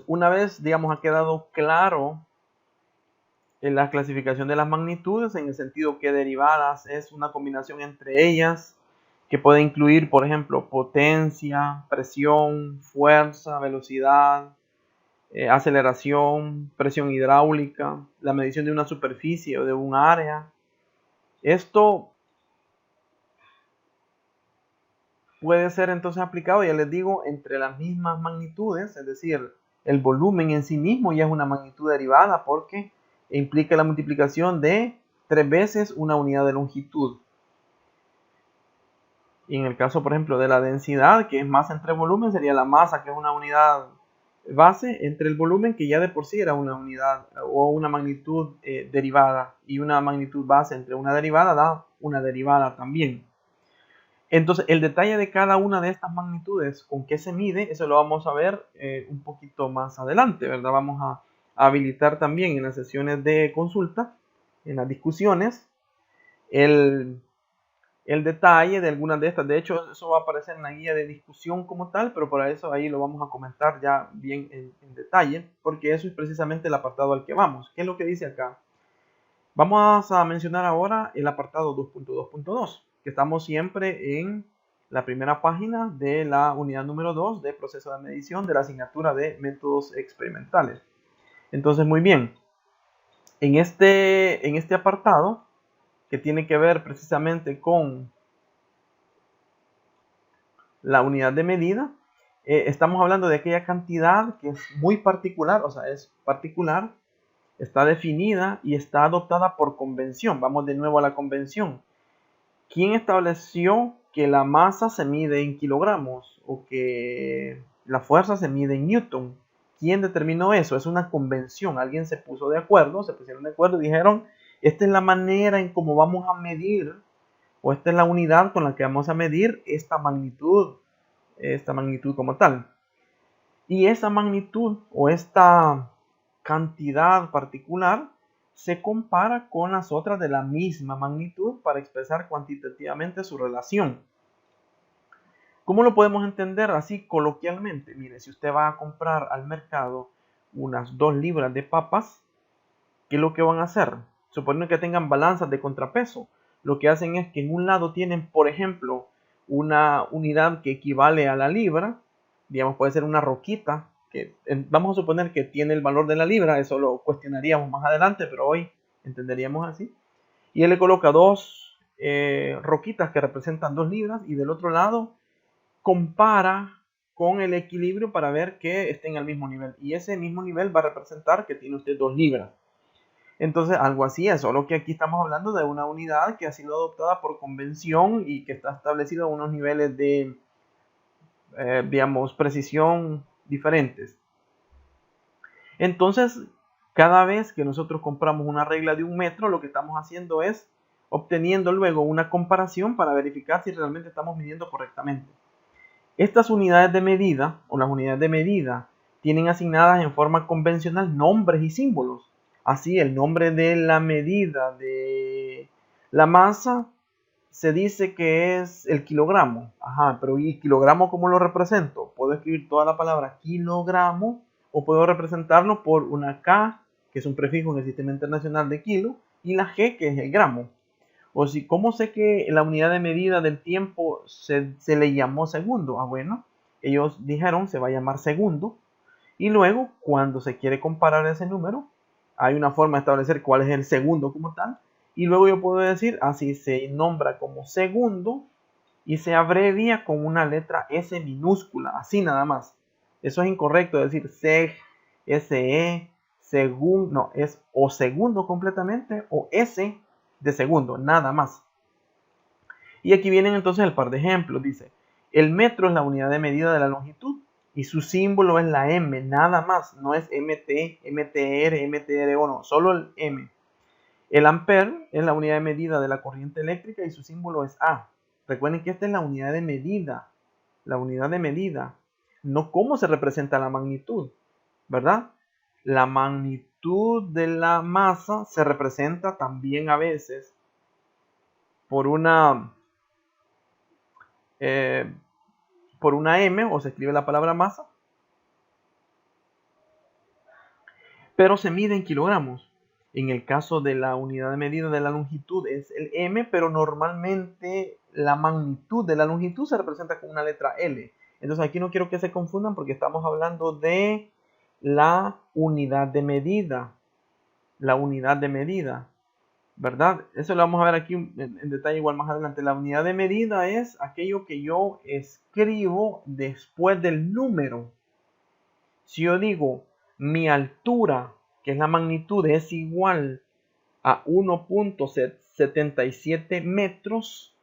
Una vez, digamos, ha quedado claro en la clasificación de las magnitudes, en el sentido que derivadas es una combinación entre ellas, que puede incluir, por ejemplo, potencia, presión, fuerza, velocidad, aceleración, presión hidráulica, la medición de una superficie o de un área. Esto puede ser entonces aplicado, ya les digo, entre las mismas magnitudes, es decir, el volumen en sí mismo ya es una magnitud derivada porque implica la multiplicación de 3 veces una unidad de longitud. Y en el caso, por ejemplo, de la densidad, que es masa entre volumen, sería la masa, que es una unidad base, entre el volumen, que ya de por sí era una unidad o una magnitud derivada, y una magnitud base entre una derivada da una derivada también. Entonces, el detalle de cada una de estas magnitudes, con qué se mide, eso lo vamos a ver un poquito más adelante, ¿verdad? Vamos a habilitar también en las sesiones de consulta, en las discusiones, el detalle de algunas de estas. De hecho, eso va a aparecer en la guía de discusión como tal, pero por eso ahí lo vamos a comentar ya bien en detalle, porque eso es precisamente el apartado al que vamos. ¿Qué es lo que dice acá? Vamos a mencionar ahora el apartado 2.2.2, que estamos siempre en la primera página de la unidad número 2 de proceso de medición de la asignatura de métodos experimentales. Entonces, muy bien, en este apartado, que tiene que ver precisamente con la unidad de medida, estamos hablando de aquella cantidad que es muy particular, o sea, es particular, está definida y está adoptada por convención. Vamos de nuevo a la convención. ¿Quién estableció que la masa se mide en kilogramos o que la fuerza se mide en newton? ¿Quién determinó eso? Es una convención. Alguien se puso de acuerdo, se pusieron de acuerdo y dijeron, esta es la manera en cómo vamos a medir, o esta es la unidad con la que vamos a medir esta magnitud como tal. Y esa magnitud o esta cantidad particular se compara con las otras de la misma magnitud para expresar cuantitativamente su relación. ¿Cómo lo podemos entender así coloquialmente? Mire, si usted va a comprar al mercado unas 2 libras de papas, ¿qué es lo que van a hacer? Suponiendo que tengan balanzas de contrapeso. Lo que hacen es que en un lado tienen, por ejemplo, una unidad que equivale a la libra, digamos, puede ser una roquita, que vamos a suponer que tiene el valor de la libra, eso lo cuestionaríamos más adelante, pero hoy entenderíamos así. Y él le coloca 2 roquitas que representan 2 libras, y del otro lado compara con el equilibrio para ver que estén al mismo nivel. Y ese mismo nivel va a representar que tiene usted 2 libras. Entonces, algo así es, solo que aquí estamos hablando de una unidad que ha sido adoptada por convención y que está establecido a unos niveles de, digamos, precisión diferentes. Entonces, cada vez que nosotros compramos una regla de 1 metro, lo que estamos haciendo es obteniendo luego una comparación para verificar si realmente estamos midiendo correctamente. Estas unidades de medida, o las unidades de medida, tienen asignadas en forma convencional nombres y símbolos. Así, el nombre de la medida de la masa se dice que es el kilogramo. Ajá, pero ¿y kilogramo cómo lo represento? Puedo escribir toda la palabra kilogramo o puedo representarlo por una K, que es un prefijo en el sistema internacional de kilo, y la G, que es el gramo. O si, ¿cómo sé que la unidad de medida del tiempo se le llamó segundo? Ah, bueno, ellos dijeron se va a llamar segundo. Y luego, cuando se quiere comparar ese número, hay una forma de establecer cuál es el segundo como tal. Y luego yo puedo decir, así se nombra como segundo y se abrevia con una letra S minúscula, así nada más. Eso es incorrecto, decir seg, SE, segundo, no, es o segundo completamente o S de segundo, nada más. Y aquí vienen entonces el par de ejemplos. Dice, el metro es la unidad de medida de la longitud y su símbolo es la M, nada más. No es MT, MTR, MTR o no, solo el M. El ampere es la unidad de medida de la corriente eléctrica y su símbolo es A. Recuerden que esta es la unidad de medida. La unidad de medida. No cómo se representa la magnitud, ¿verdad? La magnitud de la masa se representa también a veces por una M, o se escribe la palabra masa, pero se mide en kilogramos. En el caso de la unidad de medida de la longitud es el m, pero normalmente la magnitud de la longitud se representa con una letra L. Entonces aquí no quiero que se confundan porque estamos hablando de la unidad de medida. La unidad de medida, ¿verdad? Eso lo vamos a ver aquí en detalle igual más adelante. La unidad de medida es aquello que yo escribo después del número. Si yo digo mi altura, que es la magnitud, es igual a 1.77 metros,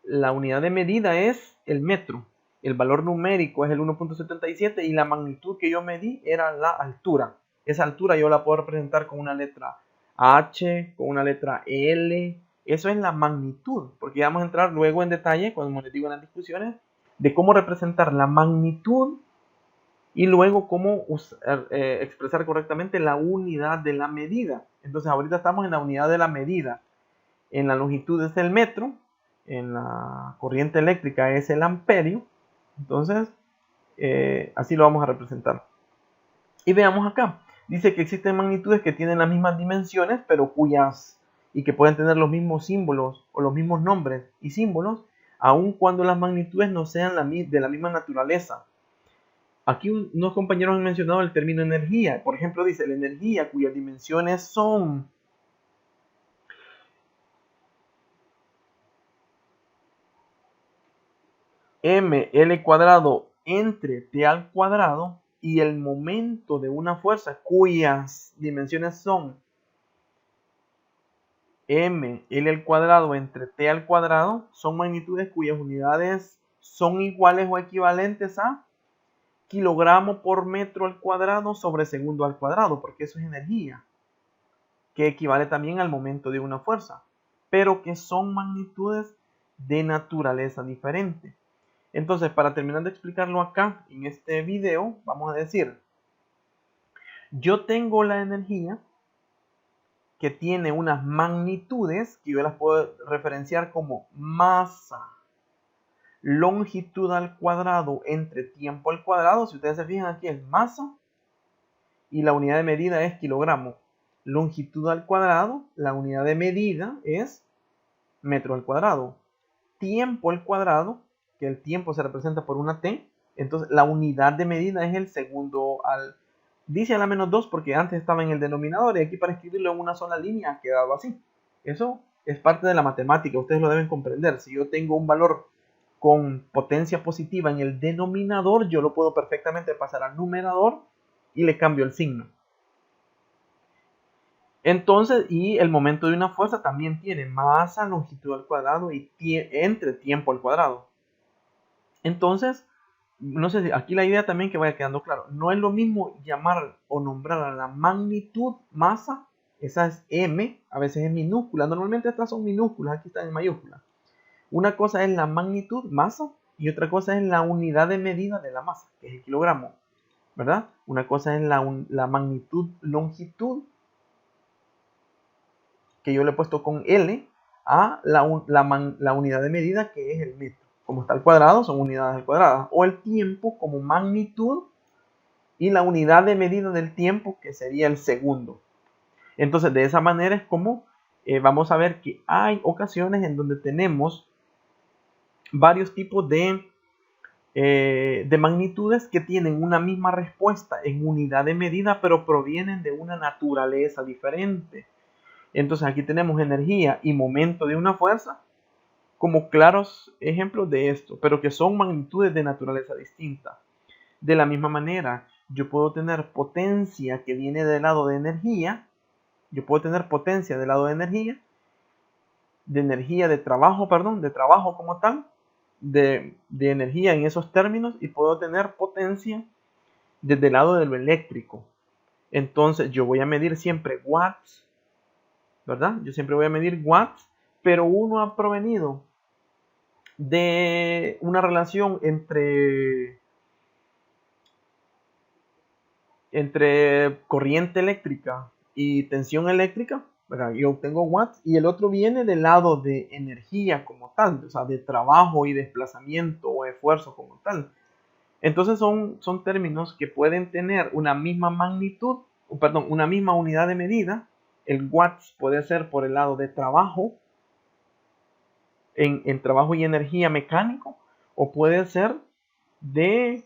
la unidad de medida es el metro. El valor numérico es el 1.77 y la magnitud que yo medí era la altura. Esa altura yo la puedo representar con una letra H, con una letra L. Eso es la magnitud, porque vamos a entrar luego en detalle, cuando les digo en las discusiones, de cómo representar la magnitud y luego cómo expresar correctamente la unidad de la medida. Entonces ahorita estamos en la unidad de la medida. En la longitud es el metro, en la corriente eléctrica es el amperio. Entonces así lo vamos a representar. Y veamos acá. Dice que existen magnitudes que tienen las mismas dimensiones, pero y que pueden tener los mismos símbolos o los mismos nombres y símbolos, aun cuando las magnitudes no sean de la misma naturaleza. Aquí unos compañeros han mencionado el término energía. Por ejemplo, dice la energía cuyas dimensiones son ml cuadrado entre t al cuadrado y el momento de una fuerza cuyas dimensiones son ml al cuadrado entre t al cuadrado son magnitudes cuyas unidades son iguales o equivalentes a kilogramo por metro al cuadrado sobre segundo al cuadrado, porque eso es energía, que equivale también al momento de una fuerza, pero que son magnitudes de naturaleza diferente. Entonces, para terminar de explicarlo acá, en este video, vamos a decir, yo tengo la energía que tiene unas magnitudes que yo las puedo referenciar como masa, longitud al cuadrado entre tiempo al cuadrado. Si ustedes se fijan aquí es masa y la unidad de medida es kilogramo. Longitud al cuadrado, la unidad de medida es metro al cuadrado. Tiempo al cuadrado, que el tiempo se representa por una t, entonces la unidad de medida es el segundo al... Dice a la menos 2 porque antes estaba en el denominador y aquí para escribirlo en una sola línea ha quedado así. Eso es parte de la matemática, ustedes lo deben comprender. Si yo tengo un valor con potencia positiva en el denominador, yo lo puedo perfectamente pasar al numerador y le cambio el signo. Entonces, y el momento de una fuerza también tiene masa, longitud al cuadrado y entre tiempo al cuadrado. Entonces, no sé si aquí la idea también que vaya quedando claro. No es lo mismo llamar o nombrar a la magnitud masa. Esa es M, a veces es minúscula. Normalmente estas son minúsculas, aquí están en mayúsculas. Una cosa es la magnitud, masa, y otra cosa es la unidad de medida de la masa, que es el kilogramo, ¿verdad? Una cosa es la magnitud, longitud, que yo le he puesto con L, a la unidad de medida, que es el metro. Como está al cuadrado, son unidades al cuadrado. O el tiempo como magnitud, y la unidad de medida del tiempo, que sería el segundo. Entonces, de esa manera es como vamos a ver que hay ocasiones en donde tenemos varios tipos de magnitudes que tienen una misma respuesta en unidad de medida, pero provienen de una naturaleza diferente. Entonces aquí tenemos energía y momento de una fuerza como claros ejemplos de esto, pero que son magnitudes de naturaleza distinta. De la misma manera, yo puedo tener potencia que viene del lado de energía, yo puedo tener potencia del lado de trabajo como tal, de energía en esos términos, y puedo tener potencia desde el lado de lo eléctrico. Entonces yo voy a medir siempre watts, ¿verdad? Yo siempre voy a medir watts, pero uno ha provenido de una relación entre corriente eléctrica y tensión eléctrica, ¿verdad? Yo obtengo watts, y el otro viene del lado de energía como tal, o sea, de trabajo y desplazamiento o esfuerzo como tal. Entonces son términos que pueden tener una misma magnitud, perdón, una misma unidad de medida. El watts puede ser por el lado de trabajo, en trabajo y energía mecánico, o puede ser de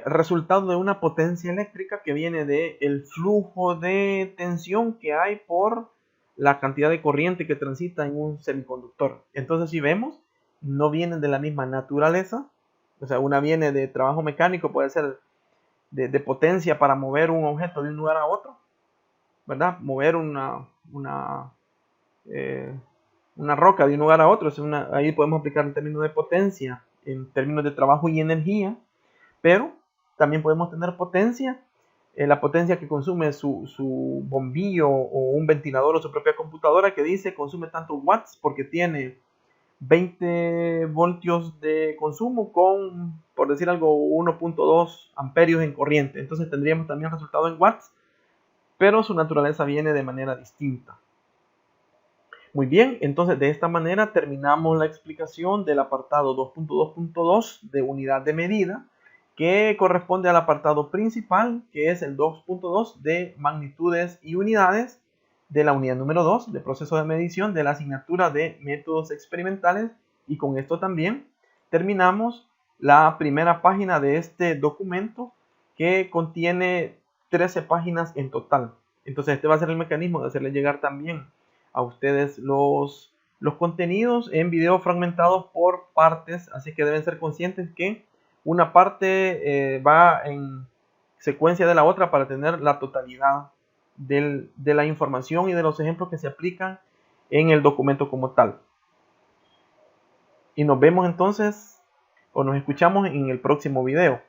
resultado de una potencia eléctrica que viene del flujo de tensión que hay por la cantidad de corriente que transita en un semiconductor. Entonces, si vemos, no vienen de la misma naturaleza. O sea, una viene de trabajo mecánico, puede ser de potencia para mover un objeto de un lugar a otro, ¿verdad? Mover una roca de un lugar a otro. Ahí podemos aplicar el término de potencia en términos de trabajo y energía, pero también podemos tener potencia, la potencia que consume su bombillo o un ventilador o su propia computadora, que dice consume tantos watts porque tiene 20 voltios de consumo con, por decir algo, 1.2 amperios en corriente. Entonces tendríamos también el resultado en watts, pero su naturaleza viene de manera distinta. Muy bien, entonces de esta manera terminamos la explicación del apartado 2.2.2 de unidad de medida, que corresponde al apartado principal, que es el 2.2 de magnitudes y unidades de la unidad número 2 de proceso de medición de la asignatura de métodos experimentales. Y con esto también terminamos la primera página de este documento, que contiene 13 páginas en total. Entonces este va a ser el mecanismo de hacerle llegar también a ustedes los contenidos en video fragmentados por partes, así que deben ser conscientes que una parte va en secuencia de la otra para tener la totalidad de la información y de los ejemplos que se aplican en el documento como tal. Y nos vemos entonces, o nos escuchamos en el próximo video.